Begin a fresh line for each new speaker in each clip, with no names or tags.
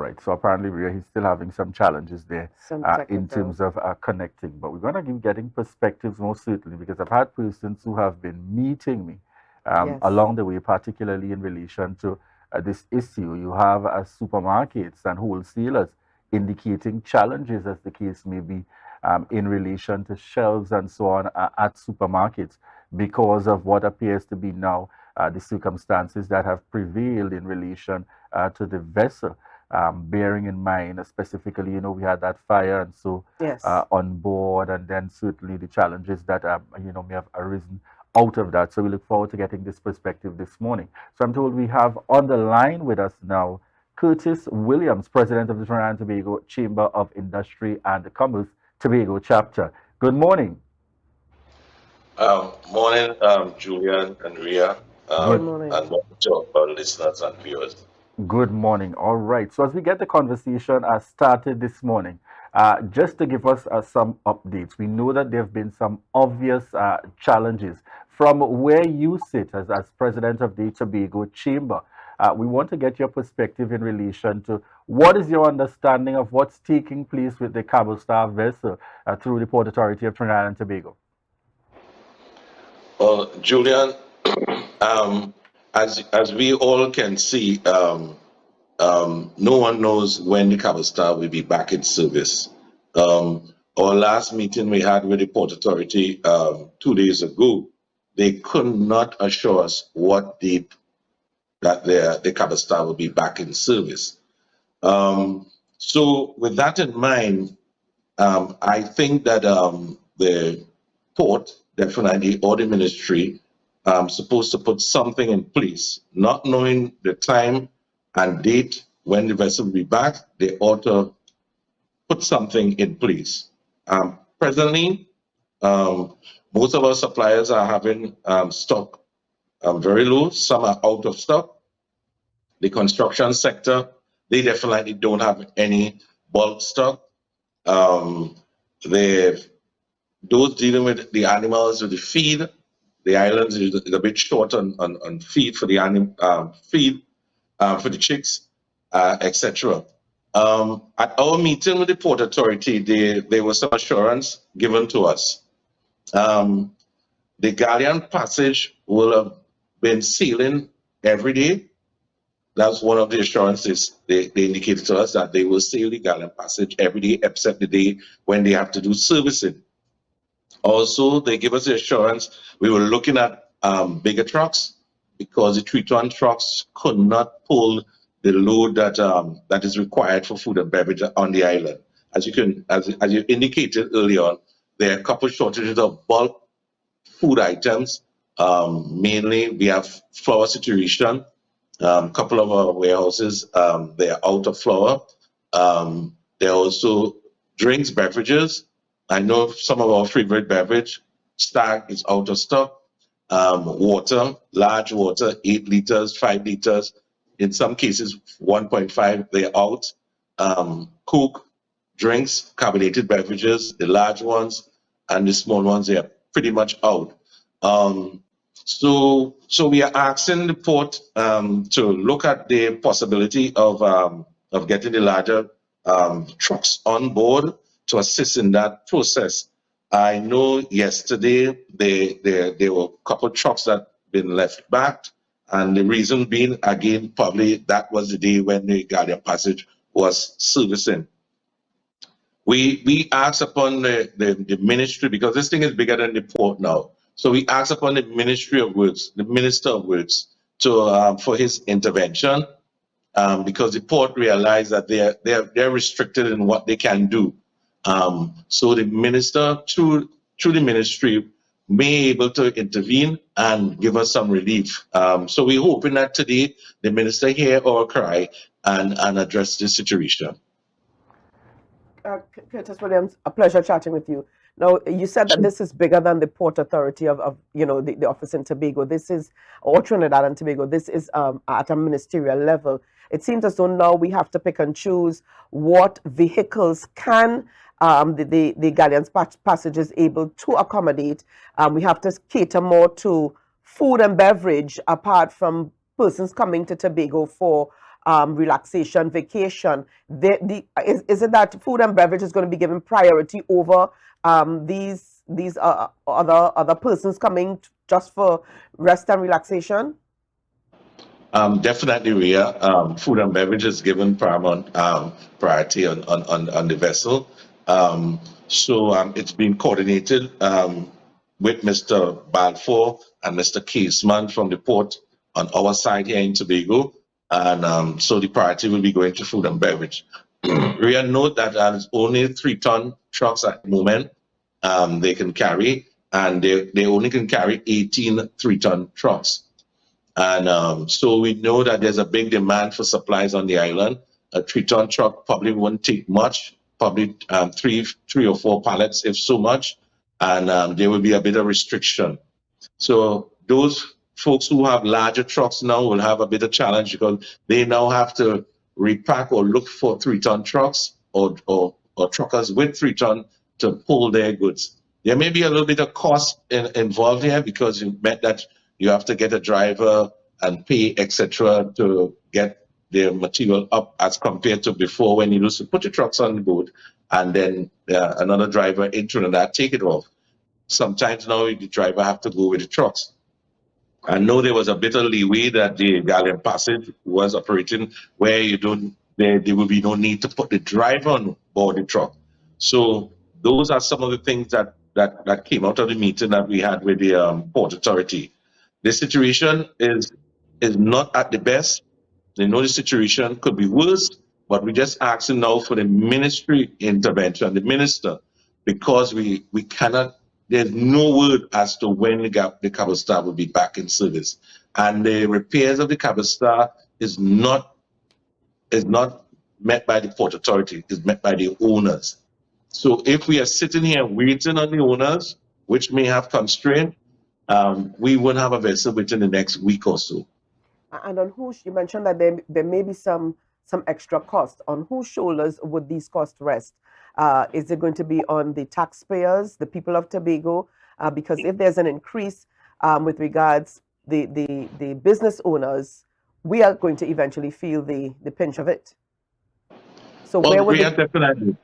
right. So apparently, he's still having some challenges there
Some
in
technical.
terms of connecting. But we're going to be getting perspectives most certainly because I've had persons who have been meeting me
Yes.
along the way, particularly in relation to this issue. You have supermarkets and wholesalers indicating challenges, as the case may be, in relation to shelves and so on at supermarkets because of what appears to be now the circumstances that have prevailed in relation to the vessel. Bearing in mind, specifically, we had that fire and so
Yes.
on board, and then certainly the challenges that may have arisen out of that. So we look forward to getting this perspective this morning. So I'm told we have on the line with us now Curtis Williams, President of the Trinidad and Tobago Chamber of Industry and Commerce, Tobago chapter. Good morning.
Morning, Julien and Rhea,
Good
Good
and
morning.
welcome to our listeners and viewers.
Good morning. All right. So as we get the conversation started this morning, just to give us some updates, we know that there have been some obvious challenges from where you sit as president of the Tobago Chamber. We want to get your perspective in relation to what is your understanding of what's taking place with the Cabo Star vessel through the Port Authority of Trinidad and Tobago.
Well, Julien, um, as we all can see, no one knows when the Cabo Star will be back in service. Our last meeting we had with the Port Authority 2 days ago, they could not assure us what date that the Cabo Star will be back in service. So with that in mind, I think that the port, definitely, or the ministry, supposed to put something in place, not knowing the time and date when the vessel will be back, they ought to put something in place. Presently, most of our suppliers are having stock very low, some are out of stock. The construction sector, they definitely don't have any bulk stock. Um, the those dealing with the animals with the feed, the islands is a bit short on feed for the feed for the chicks, etc. At our meeting with the Port Authority, there was some assurance given to us. Um, the Galleon passage will have been sailing every day. That's one of the assurances they indicated to us, that they will sail the Galleon passage every day except the day when they have to do servicing. Also, they give us the assurance we were looking at bigger trucks because the 3-ton trucks could not pull the load that is required for food and beverage on the island. As you indicated earlier on, there are a couple shortages of bulk food items. Mainly, we have flour situation. A couple of our warehouses, they are out of flour. There are also drinks, beverages. I know some of our favorite beverage, Stag, is out of stock. Water, large water, 8 liters, 5 liters. In some cases, 1.5, they're out. Coke, drinks, carbonated beverages, the large ones, and the small ones, they are pretty much out. Um, so we are asking the port to look at the possibility of getting the larger trucks on board to assist in that process. I know yesterday there were a couple of trucks that been left back, and the reason being, again, probably that was the day when the Guardian Passage was servicing. We asked upon the ministry, because this thing is bigger than the port now. So we asked upon the Ministry of Works, the Minister of Works, to for his intervention, because the port realized that they're restricted in what they can do. So the minister, through the ministry, may be able to intervene and give us some relief. So we're hoping that today the minister hear our cry and address the situation.
Curtis Williams, a pleasure chatting with you. Now, you said that this is bigger than the Port Authority of the office in Tobago. This is, or Trinidad and Tobago. This is at a ministerial level. It seems as though now we have to pick and choose what vehicles can the Galleon's passage is able to accommodate. We have to cater more to food and beverage apart from persons coming to Tobago for relaxation, vacation. Is it that food and beverage is going to be given priority over these other persons coming just for rest and relaxation?
Definitely, Rhea. Food and beverage is given paramount priority on the vessel. It's been coordinated with Mr. Balfour and Mr. Caseman from the port on our side here in Tobago. And so the priority will be going to food and beverage. Rhea, note that there's only 3-ton trucks at the moment they can carry, and they only can carry 18 3-ton trucks. And so we know that there's a big demand for supplies on the island. A 3-ton truck probably wouldn't take much, probably three or four pallets, if so much, and there will be a bit of restriction. So those folks who have larger trucks now will have a bit of challenge because they now have to repack or look for 3-ton trucks or truckers with 3-ton to pull their goods. There may be a little bit of cost involved here because you met that you have to get a driver and pay, etc., to get their material up as compared to before when you used to put your trucks on the boat and then another driver in Trinidad take it off. Sometimes now the driver have to go with the trucks. I know there was a bit of leeway that the Galleon Passage was operating where there will be no need to put the driver on board the truck. So those are some of the things that came out of the meeting that we had with the Port Authority. The situation is not at the best. They know the situation could be worse, but we're just asking now for the ministry intervention, the minister, because we cannot, there's no word as to when the Cabo Star will be back in service. And the repairs of the Cabo Star is not met by the Port Authority, it's met by the owners. So if we are sitting here waiting on the owners, which may have constraint, we won't have a vessel within the next week or so.
And on whose, you mentioned that there may be some extra cost. On whose shoulders would these costs rest? Is it going to be on the taxpayers, the people of Tobago? Because if there's an increase with regards the business owners, we are going to eventually feel the pinch of it. So
well,
where would
definitely.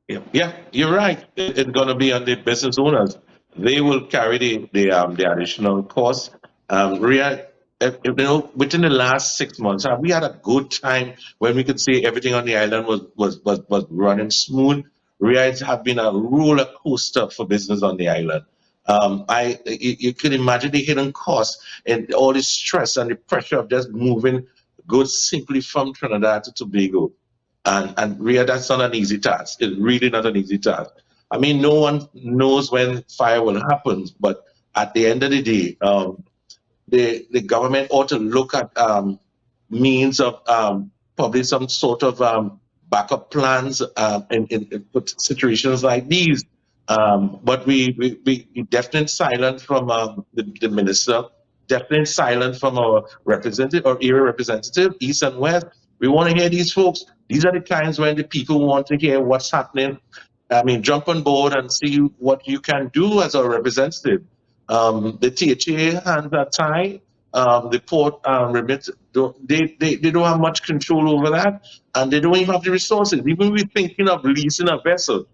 Yeah, you're right. It's going to be on the business owners. They will carry the additional cost. Rhea, within the last 6 months, we had a good time when we could say everything on the island was running smooth. Rhea, it has been a roller coaster for business on the island. You can imagine the hidden costs and all the stress and the pressure of just moving goods simply from Trinidad to Tobago. And Rhea, that's not an easy task. It's really not an easy task. I mean, no one knows when fire will happen, but at the end of the day, the government ought to look at means of probably some sort of backup plans in situations like these. But we definitely silent from the minister, definitely silent from our representative or area representative, East and West. We want to hear these folks. These are the times when the people want to hear what's happening. I mean, jump on board and see what you can do as a representative. The THA hands are tied. The port remit, they don't have much control over that, and they don't even have the resources. Even we're thinking of leasing a vessel.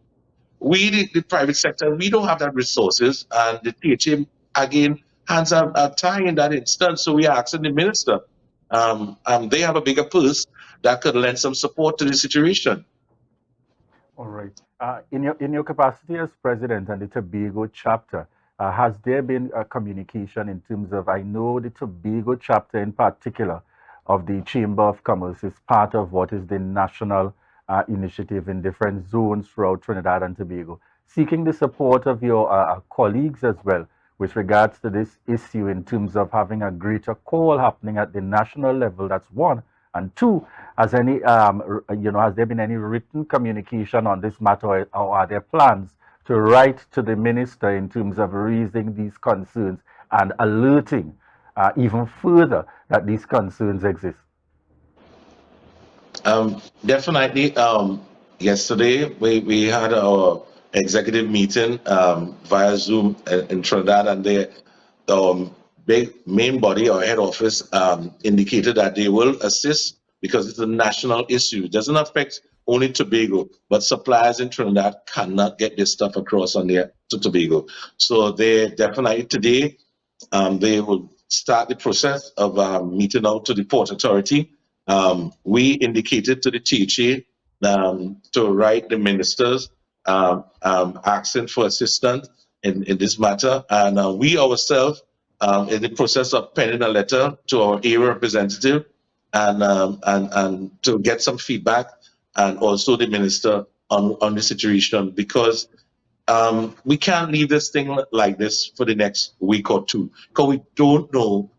We, the private sector, we don't have that resources, and the THA, again, hands are tied in that instance. So we are asking the minister. They have a bigger purse that could lend some support to the situation.
All right. In your capacity as president and the Tobago chapter, has there been a communication in terms of, I know the Tobago chapter in particular of the Chamber of Commerce is part of what is the national initiative in different zones throughout Trinidad and Tobago, seeking the support of your colleagues as well with regards to this issue in terms of having a greater call happening at the national level. That's one. And two, has there been any written communication on this matter, or are there plans to write to the minister in terms of raising these concerns and alerting even further that these concerns exist?
Definitely. Yesterday, we had our executive meeting via Zoom in Trinidad, and the big main body or head office indicated that they will assist because it's a national issue. It doesn't affect only Tobago, but suppliers in Trinidad cannot get this stuff across on there to Tobago. So they definitely today, they will start the process of meeting out to the Port Authority. We indicated to the THA to write the ministers asking for assistance in this matter. And we ourselves in the process of penning a letter to our area representative and to get some feedback, and also the minister on the situation, because we can't leave this thing like this for the next week or two, because we don't know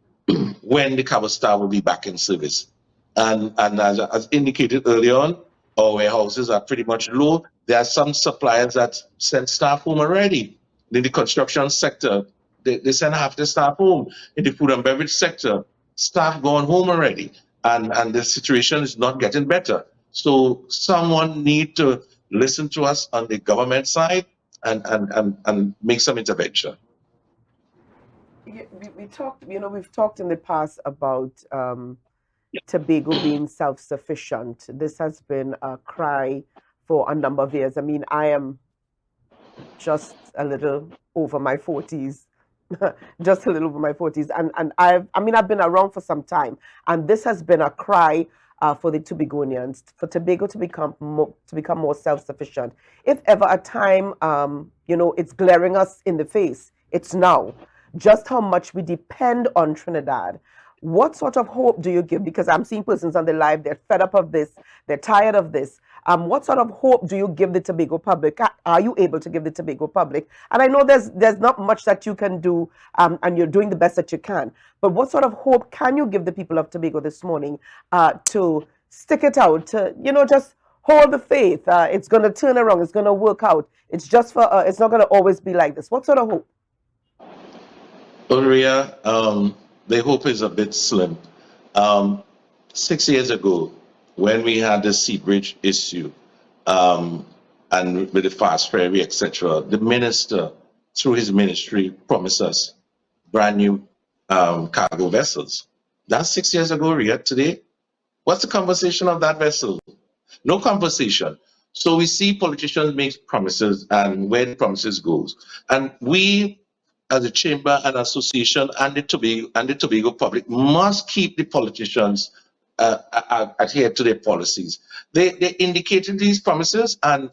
when the Cabo Star will be back in service. And as indicated earlier on, our warehouses are pretty much low. There are some suppliers that send staff home already. In the construction sector, they send half the staff home. In the food and beverage sector, staff gone home already. And the situation is not getting better. So someone need to listen to us on the government side and make some intervention.
We talked, we've talked in the past about Tobago being self-sufficient. This has been a cry for a number of years. I mean, I am just a little over my 40s, just a little over my 40s, and I've been around for some time, and this has been a cry for the Tobagonians, for Tobago to become more self-sufficient. If ever a time, it's glaring us in the face, it's now. Just how much we depend on Trinidad. What sort of hope do you give? Because I'm seeing persons on the live, they're fed up of this, they're tired of this. What sort of hope do you give the Tobago public? Are you able to give the Tobago public? And I know there's not much that you can do, and you're doing the best that you can. But what sort of hope can you give the people of Tobago this morning to stick it out, to just hold the faith? It's going to turn around. It's going to work out. It's just for. It's not going to always be like this. What sort of hope?
Rhea, the hope is a bit slim. 6 years ago, when we had the Sea Bridge issue, and with the fast ferry, etc., the minister, through his ministry, promised us brand new cargo vessels. That's 6 years ago, Rhea. Today, what's the conversation of that vessel? No conversation. So we see politicians make promises, and where the promises goes. And we, as a chamber and association and the Tobago public, must keep the politicians adhere to their policies. They indicated these promises, and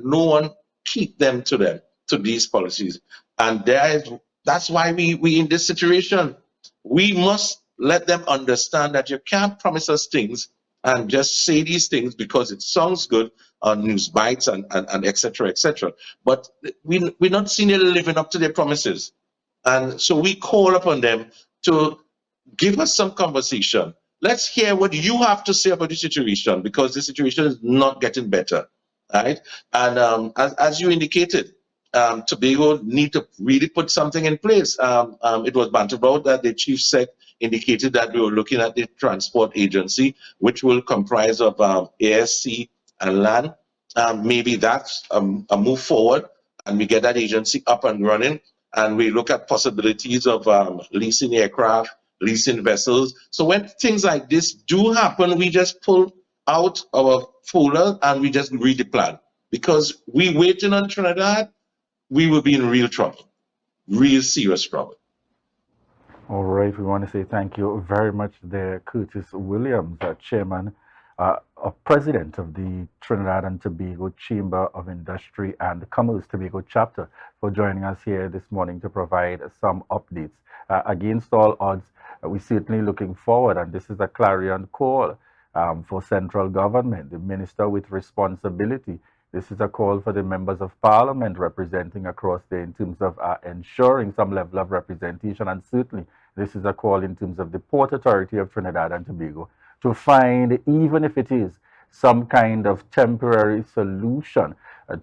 no one keep them to these policies. And that's why we in this situation, we must let them understand that you can't promise us things and just say these things because it sounds good on news bites and etc. etc. But we're not seeing them living up to their promises. And so we call upon them to give us some conversation. Let's hear what you have to say about the situation, because the situation is not getting better, right? And as you indicated, Tobago need to really put something in place. It was bantered about that the chief sec indicated that we were looking at the transport agency, which will comprise of ASC and land. Maybe that's a move forward, and we get that agency up and running, and we look at possibilities of leasing aircraft, leasing vessels. So when things like this do happen, we just pull out our folder and we just read the plan. Because we waiting on Trinidad, we will be in real trouble, real serious trouble.
All right, we want to say thank you very much there, Curtis Williams, Chairman, President of the Trinidad and Tobago Chamber of Industry and Commerce Tobago Chapter, for joining us here this morning to provide some updates. Against all odds, we're certainly looking forward, and this is a clarion call for central government, the minister with responsibility. This is a call for the members of parliament representing across there in terms of ensuring some level of representation, and certainly this is a call in terms of the Port Authority of Trinidad and Tobago to find, even if it is some kind of temporary solution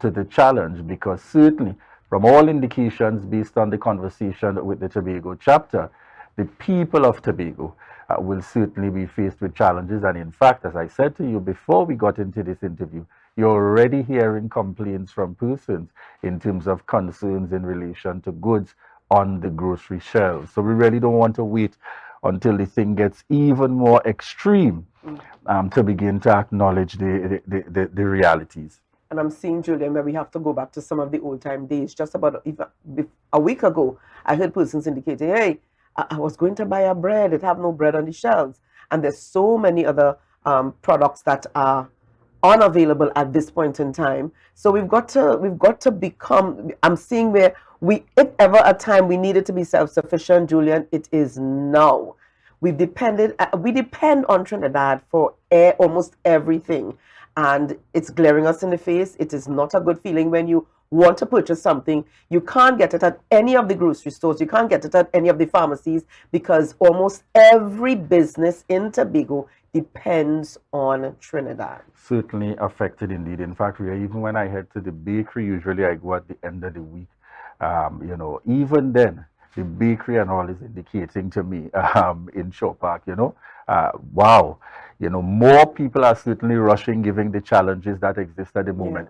to the challenge, because certainly from all indications based on the conversation with the Tobago chapter, the people of Tobago will certainly be faced with challenges. And in fact, as I said to you before we got into this interview, you're already hearing complaints from persons in terms of concerns in relation to goods on the grocery shelves. So we really don't want to wait until the thing gets even more extreme, to begin to acknowledge the realities.
And I'm seeing, Julian, where we have to go back to some of the old time days. Just about a week ago, I heard persons indicating, hey, I was going to buy a bread. It have no bread on the shelves. And there's so many other products that are unavailable at this point in time. So we've got to become, I'm seeing where if ever a time we needed to be self-sufficient, Julian, it is now. We depend on Trinidad for almost everything, and it's glaring us in the face. It is not a good feeling when you want to purchase something, you can't get it at any of the grocery stores, you can't get it at any of the pharmacies, because almost every business in Tobago depends on Trinidad.
Certainly affected indeed. In fact, even when I head to the bakery, usually I go at the end of the week. Even then, the bakery and all is indicating to me in Shore Park, wow, more people are certainly rushing, given the challenges that exist at the moment.